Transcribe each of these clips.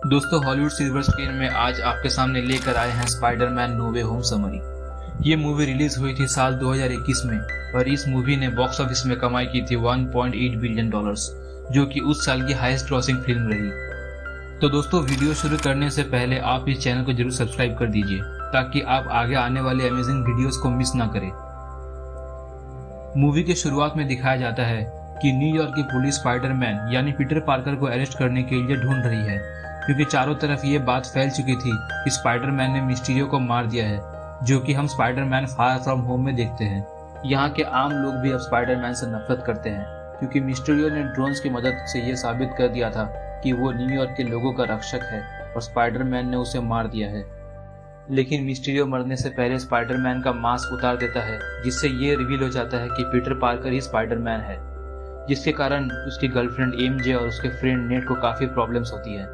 दोस्तों, Hollywood silver screen में आज आपके सामने लेकर आए हैं स्पाइडरमैन नो वे होम समरी। ये मूवी रिलीज हुई थी साल 2021 में और इस मूवी ने बॉक्स ऑफिस में कमाई की थी 1.8 बिलियन डॉलर्स, जो कि उस साल की हाईएस्ट ग्रॉसिंग फिल्म रही। तो दोस्तों, वीडियो शुरू करने से पहले आप इस चैनल को जरूर सब्सक्राइब कर दीजिए ताकि आप आगे आने वाले अमेजिंग वीडियोस को मिस ना करें। मूवी के शुरुआत में दिखाया जाता है कि न्यूयॉर्क की पुलिस स्पाइडरमैन यानी पीटर पार्कर को अरेस्ट करने के लिए ढूंढ रही है, क्योंकि चारों तरफ ये बात फैल चुकी थी कि स्पाइडरमैन ने मिस्टीरियो को मार दिया है, जो कि हम स्पाइडरमैन फार फ्रॉम होम में देखते हैं। यहाँ के आम लोग भी अब स्पाइडरमैन से नफरत करते हैं, क्योंकि मिस्टीरियो ने ड्रोन्स की मदद से ये साबित कर दिया था कि वो न्यूयॉर्क के लोगों का रक्षक है और स्पाइडरमैन ने उसे मार दिया है। लेकिन मिस्टीरियो मरने से पहले स्पाइडरमैन का मास्क उतार देता है, जिससे ये रिवील हो जाता है कि पीटर पार्कर ही स्पाइडरमैन है, जिसके कारण उसकी गर्लफ्रेंड एमजे और उसके फ्रेंड नेट को काफी प्रॉब्लम्स होती है।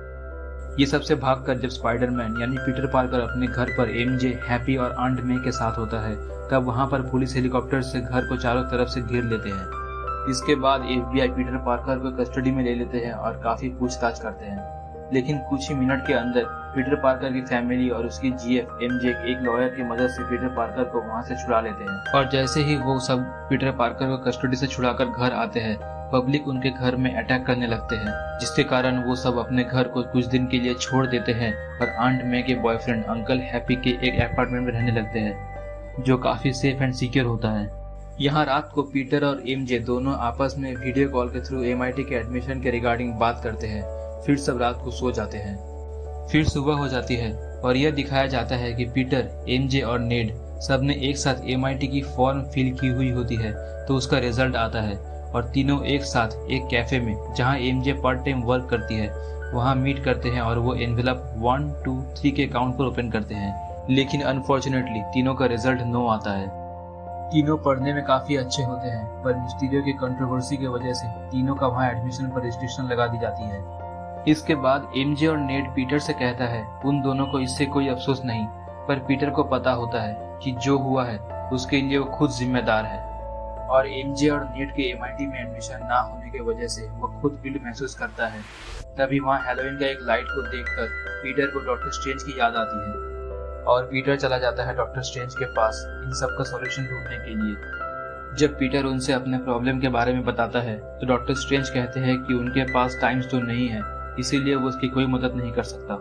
ये सबसे भागकर जब स्पाइडरमैन यानी पीटर पार्कर अपने घर पर एमजे, हैप्पी और आंट मे के साथ होता है, तब वहां पर पुलिस हेलीकॉप्टर से घर को चारों तरफ से घेर लेते हैं। इसके बाद एफबीआई पीटर पार्कर को कस्टडी में ले लेते हैं और काफी पूछताछ करते हैं। लेकिन कुछ ही मिनट के अंदर पीटर पार्कर की फैमिली और उसकी जीएफ एमजे एक लॉयर की मदद से पीटर पार्कर को वहां से छुड़ा लेते हैं। और जैसे ही वो सब पीटर पार्कर को कस्टडी से छुड़ाकर घर आते हैं, पब्लिक उनके घर में अटैक करने लगते हैं, जिसके कारण वो सब अपने घर को कुछ दिन के लिए छोड़ देते हैं और आंट मे के बॉयफ्रेंड अंकल हैप्पी के एक अपार्टमेंट में रहने लगते हैं, जो काफी सेफ एंड सिक्योर होता है। यहाँ रात को पीटर और एमजे दोनों आपस में वीडियो कॉल के थ्रू एमआईटी के एडमिशन के रिगार्डिंग बात करते हैं। फिर सब रात को सो जाते हैं। फिर सुबह हो जाती है और यह दिखाया जाता है कि पीटर, एमजे और नेड सब ने एक साथ एमआईटी की फॉर्म फिल की हुई होती है, तो उसका रिजल्ट आता है और तीनों एक साथ एक कैफे में, जहां एमजे पार्ट टाइम वर्क करती है, वहां मीट करते हैं और वो एनवेलप 1, 2, 3 के काउंट पर ओपन करते हैं। लेकिन अनफॉर्चुनेटली तीनों का रिजल्ट नो आता है। तीनों पढ़ने में काफी अच्छे होते हैं, पर मिस्टीरियो की कंट्रोवर्सी की वजह से तीनों का वहां एडमिशन पर रिस्ट्रिक्शन लगा दी जाती है। इसके बाद एमजे और नेड पीटर से कहता है उन दोनों को इससे कोई अफसोस नहीं, पर पीटर को पता होता है कि जो हुआ है उसके लिए वो खुद जिम्मेदार है। और एमजे और नेट के एमआईटी में एडमिशन ना होने की वजह से वो खुद गिल्ट महसूस करता है। तभी वहाँ हैलोवीन का एक लाइट को देखकर पीटर को डॉक्टर स्ट्रेंज की याद आती है और पीटर चला जाता है डॉक्टर स्ट्रेंज के पास इन सब का सॉल्यूशन ढूंढने के लिए। जब पीटर उनसे अपने प्रॉब्लम के बारे में बताता है तो डॉक्टर स्ट्रेंज कहते हैं कि उनके पास टाइम स्टोन नहीं है, इसीलिए वो उसकी कोई मदद नहीं कर सकता।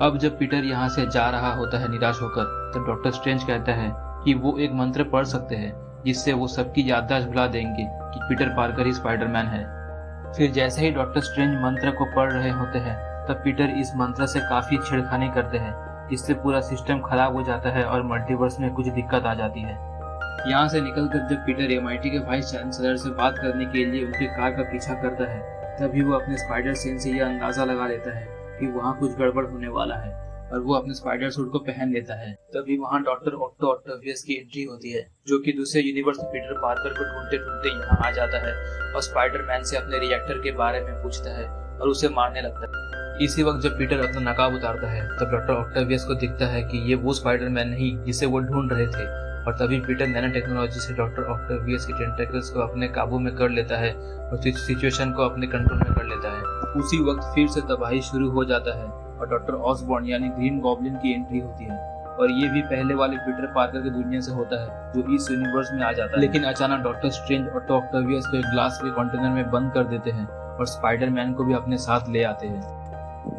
अब जब पीटर यहाँ से जा रहा होता है निराश होकर, तब डॉक्टर स्ट्रेंज कहता है कि वो एक मंत्र पढ़ सकते हैं जिससे वो सबकी याददाश्त भुला देंगे कि पीटर पार्कर ही स्पाइडरमैन है। फिर जैसे ही डॉक्टर स्ट्रेंज मंत्र को पढ़ रहे होते हैं, तब पीटर इस मंत्र से काफी छेड़खानी करते हैं, जिससे पूरा सिस्टम खराब हो जाता है और मल्टीवर्स में कुछ दिक्कत आ जाती है। यहाँ से निकलकर जब पीटर एमआईटी के वाइस चांसलर से बात करने के लिए उनके कार का पीछा करता है, तभी वो अपने स्पाइडर सेंस से यह अंदाजा लगा लेता है कि वहाँ कुछ गड़बड़ होने वाला है और वो अपने स्पाइडर सूट को पहन लेता है। तभी वहाँ डॉक्टर ऑक्टो ऑक्टेवियस की एंट्री होती है, जो कि दूसरे यूनिवर्स में पीटर पार्कर को ढूंढते ढूंढते यहाँ आ जाता है और स्पाइडरमैन से अपने रिएक्टर के बारे में पूछता है और उसे मारने लगता है। इसी वक्त जब पीटर अपना नकाब उतारता है, तब डॉक्टर ऑक्टेवियस को दिखता है कि ये वो स्पाइडरमैन नहीं जिसे वो ढूंढ रहे थे, और तभी पीटर नैनो टेक्नोलॉजी से डॉक्टर ऑक्टेवियस के टेंटेकल्स को अपने काबू में कर लेता है और सिचुएशन को अपने कंट्रोल में कर लेता है। उसी वक्त फिर से तबाही शुरू हो जाता है और डॉक्टर ऑसबॉर्न यानी ग्रीन गॉब्लिन की एंट्री होती है, और ये भी पहले वाले पीटर पार्कर की दुनिया से होता है जो इस यूनिवर्स में आ जाता है। लेकिन अचानक डॉक्टर स्ट्रेंज और ऑक्टेवियस को एक ग्लास के कंटेनर में बंद कर देते हैं और स्पाइडरमैन को भी अपने साथ ले आते हैं।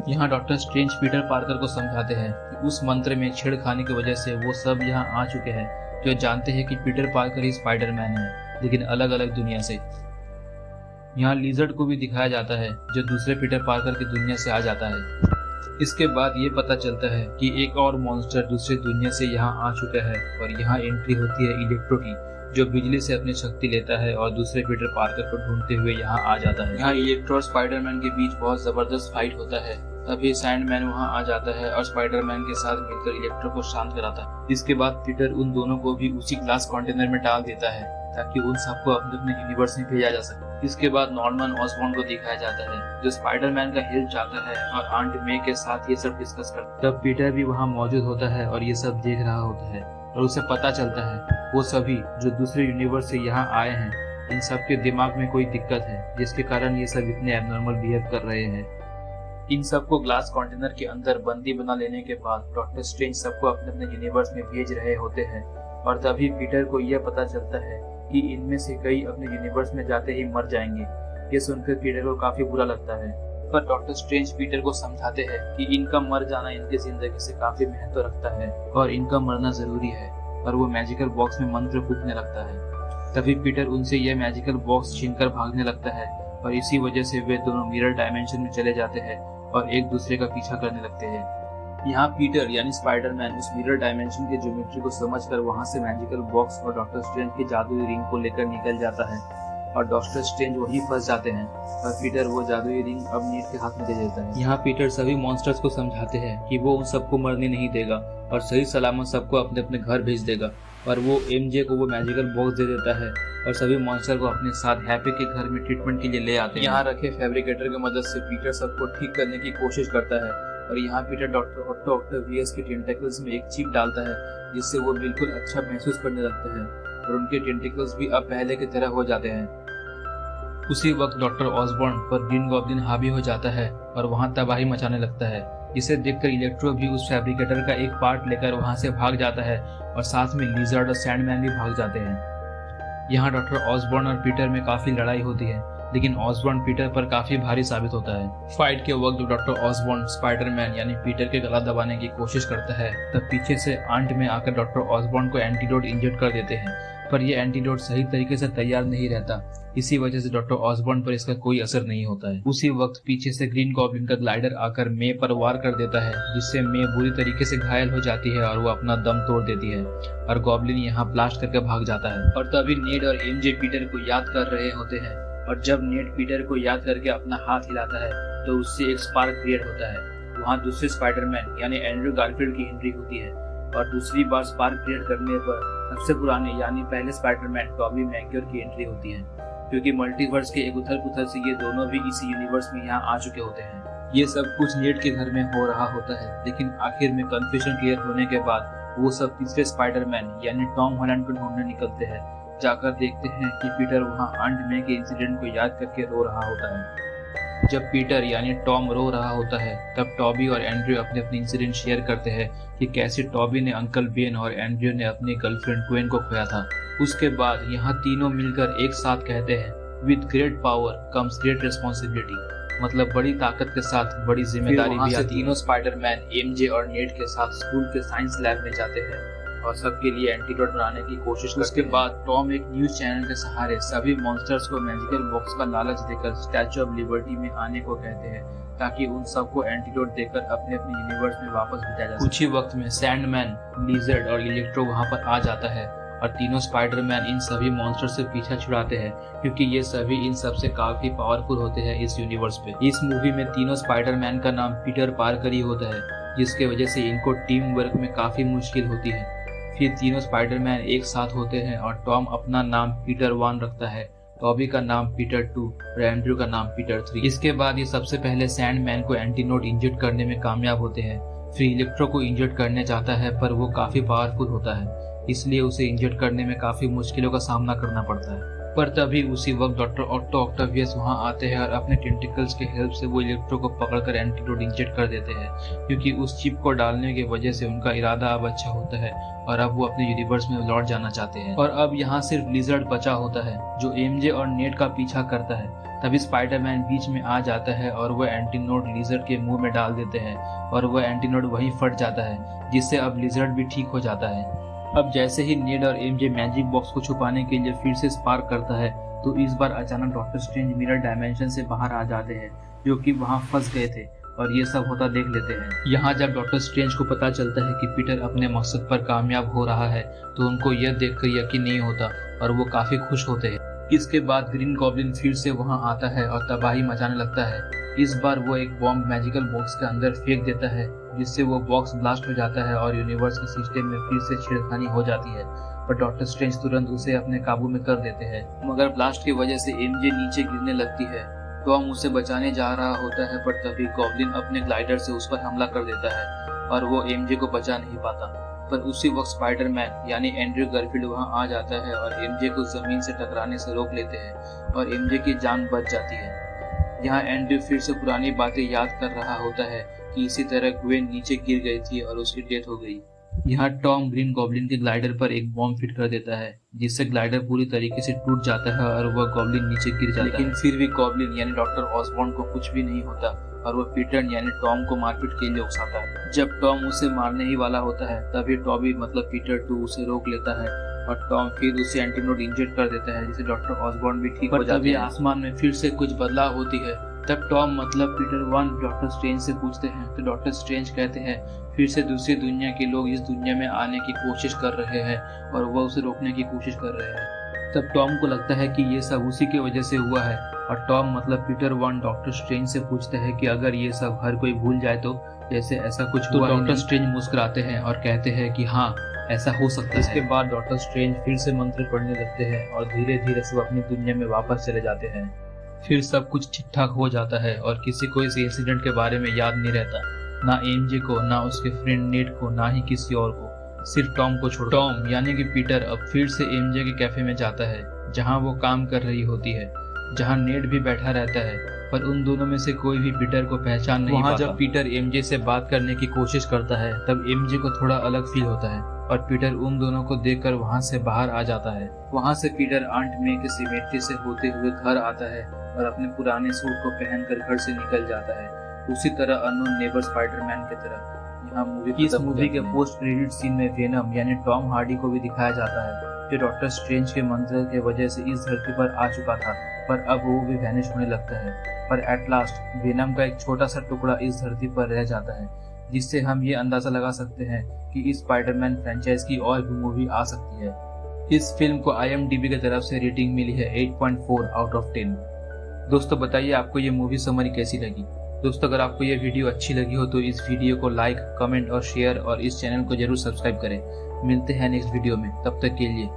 यहाँ डॉक्टर स्ट्रेंज पीटर पार्कर को समझाते हैं कि उस मंत्र में छेड़खानी की वजह से वो सब यहाँ आ चुके हैं, जो जानते हैं कि पीटर पार्कर ही स्पाइडरमैन है, लेकिन अलग अलग दुनिया से। यहाँ लिजर्ड को भी दिखाया जाता है, जो दूसरे पीटर पार्कर की दुनिया से आ जाता है। इसके बाद ये पता चलता है कि एक और मॉन्स्टर दूसरी दुनिया से यहाँ आ चुका है और यहाँ एंट्री होती है इलेक्ट्रो की, जो बिजली से अपनी शक्ति लेता है और दूसरे पीटर पार्कर को ढूंढते हुए यहाँ आ जाता है। यहाँ इलेक्ट्रो और स्पाइडरमैन के बीच बहुत जबरदस्त फाइट होता है। तभी सैंडमैन वहाँ आ जाता है और स्पाइडरमैन के साथ मिलकर इलेक्ट्रो को शांत कराता है। इसके बाद पीटर उन दोनों को भी उसी ग्लास कंटेनर में डाल देता है ताकि उन सबको अपने अपने यूनिवर्स में भेजा जा सके। इसके बाद नॉर्मन ऑसबॉर्न को दिखाया जाता है, जो स्पाइडरमैन का हेल्प चाहता है और आंट मे के साथ ये सब डिस्कस करता है। तब पीटर भी वहाँ मौजूद होता है और ये सब देख रहा होता है और उसे पता चलता है वो सभी जो दूसरे यूनिवर्स से यहाँ आए हैं, इन सब के दिमाग में कोई दिक्कत है, जिसके कारण ये सब इतने एबनॉर्मल बिहेव कर रहे हैं। इन सबको ग्लास कंटेनर के अंदर बंदी बना लेने के बाद डॉक्टर स्ट्रेंज सबको अपने अपने यूनिवर्स में भेज रहे होते हैं और तभी पीटर को यह पता चलता है कि इनमें से कई अपने यूनिवर्स में जाते ही मर जाएंगे। ये सुनकर पीटर को काफी बुरा लगता है, पर डॉक्टर स्ट्रेंज पीटर को समझाते हैं कि इनका मर जाना इनकी जिंदगी से काफी महत्व रखता है और इनका मरना जरूरी है, और वो मैजिकल बॉक्स में मंत्र फूंकने लगता है। तभी पीटर उनसे यह मैजिकल बॉक्स छीनकर भागने लगता है और इसी वजह से वे दोनों मिरर डायमेंशन में चले जाते हैं और एक दूसरे का पीछा करने लगते हैं। यहाँ पीटर यानी स्पाइडरमैन उस मिरर डायमेंशन के ज्योमेट्री को समझकर वहाँ से मैजिकल बॉक्स और डॉक्टर स्ट्रेंज की जादुई रिंग को लेकर निकल जाता है और डॉक्टर स्ट्रेंज वहीं फंस जाते हैं और पीटर वो जादुई रिंग अब नीड के हाथ में दे देता है। यहाँ पीटर सभी मॉन्स्टर्स को समझाते हैं कि वो उन सबको मरने नहीं देगा और सही सलामत सबको अपने अपने घर भेज देगा, और वो एमजे को वो मैजिकल बॉक्स दे देता है और सभी मॉन्स्टर को अपने साथ हैप्पी के घर में ट्रीटमेंट के लिए ले आते हैं। यहाँ रखे फैब्रिकेटर की मदद से पीटर सबको ठीक करने की कोशिश करता है और यहाँ पीटर डॉक्टर ऑटो ऑक्टेवियस के टेंटेकल्स में एक चिप डालता है जिससे वो बिल्कुल अच्छा महसूस करने लगते हैं और उनके टेंटेकल्स भी अब पहले की तरह हो जाते हैं। उसी वक्त डॉक्टर ऑसबॉर्न पर ग्रीन गॉब्लिन हावी हो जाता है और वहाँ तबाही मचाने लगता है, जिसे देखकर इलेक्ट्रो भी उस फैब्रिकेटर का एक पार्ट लेकर वहाँ से भाग जाता है और साथ में लिजर्ड और सैंडमैन भी भाग जाते हैं। यहाँ डॉक्टर ऑसबॉर्न और पीटर में काफी लड़ाई होती है, लेकिन ऑसबॉर्न पीटर पर काफी भारी साबित होता है। फाइट के वक्त डॉक्टर ऑसबॉर्न स्पाइडरमैन यानी पीटर के गला दबाने की कोशिश करता है, तब पीछे से आंट में आकर डॉक्टर ऑसबॉर्न को एंटीडोट इंजेक्ट कर देते हैं, पर यह एंटीडोट सही तरीके से तैयार नहीं रहता। इसी वजह से डॉक्टर ऑसबॉर्न पर इसका कोई असर नहीं होता है। उसी वक्त पीछे से ग्रीन गॉब्लिन का ग्लाइडर आकर मे पर वार कर देता है, जिससे मे बुरी तरीके से घायल हो जाती है और वो अपना दम तोड़ देती है और गॉब्लिन यहाँ ब्लास्ट करके भाग जाता है। और तभी नेड और एमजे पीटर को याद कर रहे होते हैं और जब नेड पीटर को याद करके अपना हाथ हिलाता है तो उससे एक स्पार्क क्रिएट होता है। वहाँ दूसरे स्पाइडरमैन यानी एंड्रू गारफील्ड की एंट्री होती है और दूसरी बार स्पार्क क्रिएट करने पर सबसे पुराने यानी पहले स्पाइडरमैन टॉबी मैग्योर की एंट्री होती है, क्योंकि मल्टीवर्स के एक उथल पुथल से ये दोनों भी इसी यूनिवर्स में यहाँ आ चुके होते हैं। ये सब कुछ नेड के घर में हो रहा होता है, लेकिन आखिर में कंफ्यूजन क्लियर होने के बाद वो सब तीसरे स्पाइडरमैन यानी टॉम हॉलैंड को ढूंढने निकलते हैं। जाकर देखते हैं कि पीटर वहाँ आंट मे के इंसिडेंट को याद करके रो रहा होता है। जब पीटर यानी टॉम रो रहा होता है तब टॉबी और एंड्रयू अपने अपने इंसिडेंट शेयर करते हैं कि कैसे टॉबी ने अंकल बेन और एंड्रयू ने अपनी गर्लफ्रेंड क्वेन को खोया था। उसके बाद यहाँ तीनों मिलकर एक साथ कहते हैं, with great power comes great responsibility, मतलब बड़ी ताकत के साथ बड़ी जिम्मेदारी भी आती है। तीनों स्पाइडरमैन एमजे और नेड के साथ स्कूल के साइंस लैब में जाते हैं और सबके लिए एंटीडोट बनाने की कोशिश करते हैं। उसके बाद टॉम एक न्यूज चैनल के सहारे सभी मॉन्स्टर्स को मैजिकल बॉक्स का लालच देकर स्टैच्यू ऑफ लिबर्टी में आने को कहते हैं ताकि उन सबको एंटीडोट देकर अपने अपने यूनिवर्स में वापस भेजा जा सके। कुछ ही वक्त में सैंडमैन, लिजर्ड और इलेक्ट्रो वहाँ पर आ जाता है और तीनों स्पाइडरमैन इन सभी मॉन्स्टर से पीछा छुड़ाते हैं, क्योंकि ये सभी इन सब से काफी पावरफुल होते हैं इस यूनिवर्स पे। इस मूवी में तीनों स्पाइडरमैन का नाम पीटर पार्कर ही होता है, जिसके वजह से इनको टीम वर्क में काफी मुश्किल होती है। फिर तीनों स्पाइडरमैन एक साथ होते हैं और टॉम अपना नाम पीटर 1 रखता है, टॉबी का नाम पीटर 2 और एंड्रयू का नाम पीटर 3। इसके बाद ये सबसे पहले सैंडमैन को एंटीनोट इंजेक्ट करने में कामयाब होते हैं। फिर इलेक्ट्रो को इंजेक्ट करने चाहता है, पर वो काफी पावरफुल होता है, इसलिए उसे इंजेक्ट करने में काफी मुश्किलों का सामना करना पड़ता है। पर तभी उसी वक्त डॉक्टर ऑटो ऑक्टेवियस वहां आते हैं और अपने टेंटिकल्स के हेल्प से वो इलेक्ट्रो को पकड़कर एंटीडोट इंजेक्ट कर देते हैं, क्योंकि उस चिप को डालने की वजह से उनका इरादा अब अच्छा होता है और अब वो अपने यूनिवर्स में लौट जाना चाहते हैं। और अब यहाँ सिर्फ लिजर्ड बचा होता है जो एमजे और नेड का पीछा करता है। तभी स्पाइडरमैन बीच में आ जाता है और वो एंटीनोट लिजर्ड के मुंह में डाल देते हैं और वो एंटीनोट वहीं फट जाता है, जिससे अब लिजर्ड भी ठीक हो जाता है। अब जैसे ही नेड और एमजे मैजिक बॉक्स को छुपाने के लिए फिर से स्पार्क करता है, तो इस बार अचानक डॉक्टर स्ट्रेंज मिरर डायमेंशन से बाहर आ जाते हैं, जो कि वहां फंस गए थे और ये सब होता देख लेते हैं। यहाँ जब डॉक्टर स्ट्रेंज को पता चलता है कि पीटर अपने मकसद पर कामयाब हो रहा है, तो उनको यह देखकर यकीन नहीं होता और वो काफी खुश होते हैं। इसके बाद ग्रीन गॉब्लिन फिर से वहां आता है और तबाही मचाने लगता है। इस बार वो एक बॉम्ब मैजिकल बॉक्स के अंदर फेंक देता है, जिससे वो बॉक्स ब्लास्ट हो जाता है और यूनिवर्स के सिस्टम में फिर से छेड़खानी हो जाती है, पर डॉक्टर स्ट्रेंज तुरंत उसे अपने काबू में कर देते हैं। मगर ब्लास्ट की वजह से एमजे नीचे गिरने लगती है। टॉम उसे बचाने जा रहा होता है, पर तभी गॉब्लिन अपने ग्लाइडर से उस पर हमला कर देता है और वो एमजे को बचा नहीं पाता। पर उसी वक्त स्पाइडरमैन यानी एंड्रयू गारफील्ड वहां आ जाता है और एमजे को जमीन से टकराने से रोक लेते हैं और एमजे की जान बच जाती है। यहाँ एंड्रयू फिर से पुरानी बातें याद कर रहा होता है कि इसी तरह ग्वेन नीचे गिर गई थी और उसकी डेथ हो गई। यहाँ टॉम ग्रीन गॉब्लिन के ग्लाइडर पर एक बॉम्ब फिट कर देता है, जिससे ग्लाइडर पूरी तरीके से टूट जाता है और वह गॉब्लिन नीचे गिर जाता है। लेकिन फिर भी गॉब्लिन यानी डॉक्टर ऑसबॉर्न को कुछ भी नहीं होता और वह पीटर यानी टॉम को मारपीट के लिए उकसाता है। जब टॉम उसे मारने ही वाला होता है तभी टॉबी मतलब पीटर 2 उसे रोक लेता है और टॉम फिर उसे एंटीडोट इंजेक्ट कर देता है, जिससे डॉक्टर ऑसबॉर्न भी ठीक हो जाते हैं। आसमान में फिर से कुछ बदलाव होती है। तब टॉम मतलब पीटर 1 डॉक्टर स्ट्रेंज से पूछते हैं तो डॉक्टर स्ट्रेंज कहते हैं फिर से दूसरी दुनिया के लोग इस दुनिया में आने की कोशिश कर रहे हैं और वह उसे रोकने की कोशिश कर रहे हैं। तब टॉम को लगता है कि ये सब उसी की वजह से हुआ है और टॉम मतलब पीटर 1 डॉक्टर स्ट्रेंज से पूछते हैं कि अगर ये सब हर कोई भूल जाए तो जैसे ऐसा कुछ हुआ। तो डॉक्टर स्ट्रेंज मुस्कुराते हैं और कहते हैं कि हाँ ऐसा हो सकता है। इसके बाद डॉक्टर स्ट्रेंज फिर से मंत्र पढ़ने लगते हैं और धीरे धीरे सब अपनी दुनिया में वापस चले जाते हैं। फिर सब कुछ ठीक ठाक हो जाता है और किसी को इस इंसिडेंट के बारे में याद नहीं रहता, ना एमजे को, ना उसके फ्रेंड नेट को, ना ही किसी और को, सिर्फ टॉम को छोड़। टॉम यानी कि पीटर अब फिर से एमजे के कैफे में जाता है जहां वो काम कर रही होती है, जहां नेट भी बैठा रहता है, पर उन दोनों में से कोई भी पीटर को पहचान नहीं पाता। जब पीटर एमजे से बात करने की कोशिश करता है तब एमजे को थोड़ा अलग फील होता है और पीटर उन दोनों को देखकर वहां से बाहर आ जाता है। वहां से पीटर आंट मे के सिमेट्री से होते हुए घर आता है और अपने पुराने सूट को पहनकर घर से निकल जाता है, उसी तरह अननोन नेबर स्पाइडरमैन की तरह। यहाँ मूवी के पोस्ट क्रेडिट सीन में वेनम यानी टॉम हार्डी को भी दिखाया जाता है, जो डॉक्टर स्ट्रेंज के मंत्र के वजह से इस धरती पर आ चुका था, पर अब वो भी वैनिश होने लगता है। पर एट लास्ट वेनम का एक छोटा सा टुकड़ा इस धरती पर रह जाता है, जिससे हम ये अंदाजा लगा सकते हैं कि इस स्पाइडरमैन फ्रेंचाइज की और भी मूवी आ सकती है। इस फिल्म को IMDb की तरफ से रेटिंग मिली है 8.4 आउट ऑफ 10। दोस्तों बताइए आपको ये मूवी समरी कैसी लगी। दोस्तों अगर आपको ये वीडियो अच्छी लगी हो तो इस वीडियो को लाइक, कमेंट और शेयर और इस चैनल को जरूर सब्सक्राइब करें। मिलते हैं नेक्स्ट वीडियो में, तब तक के लिए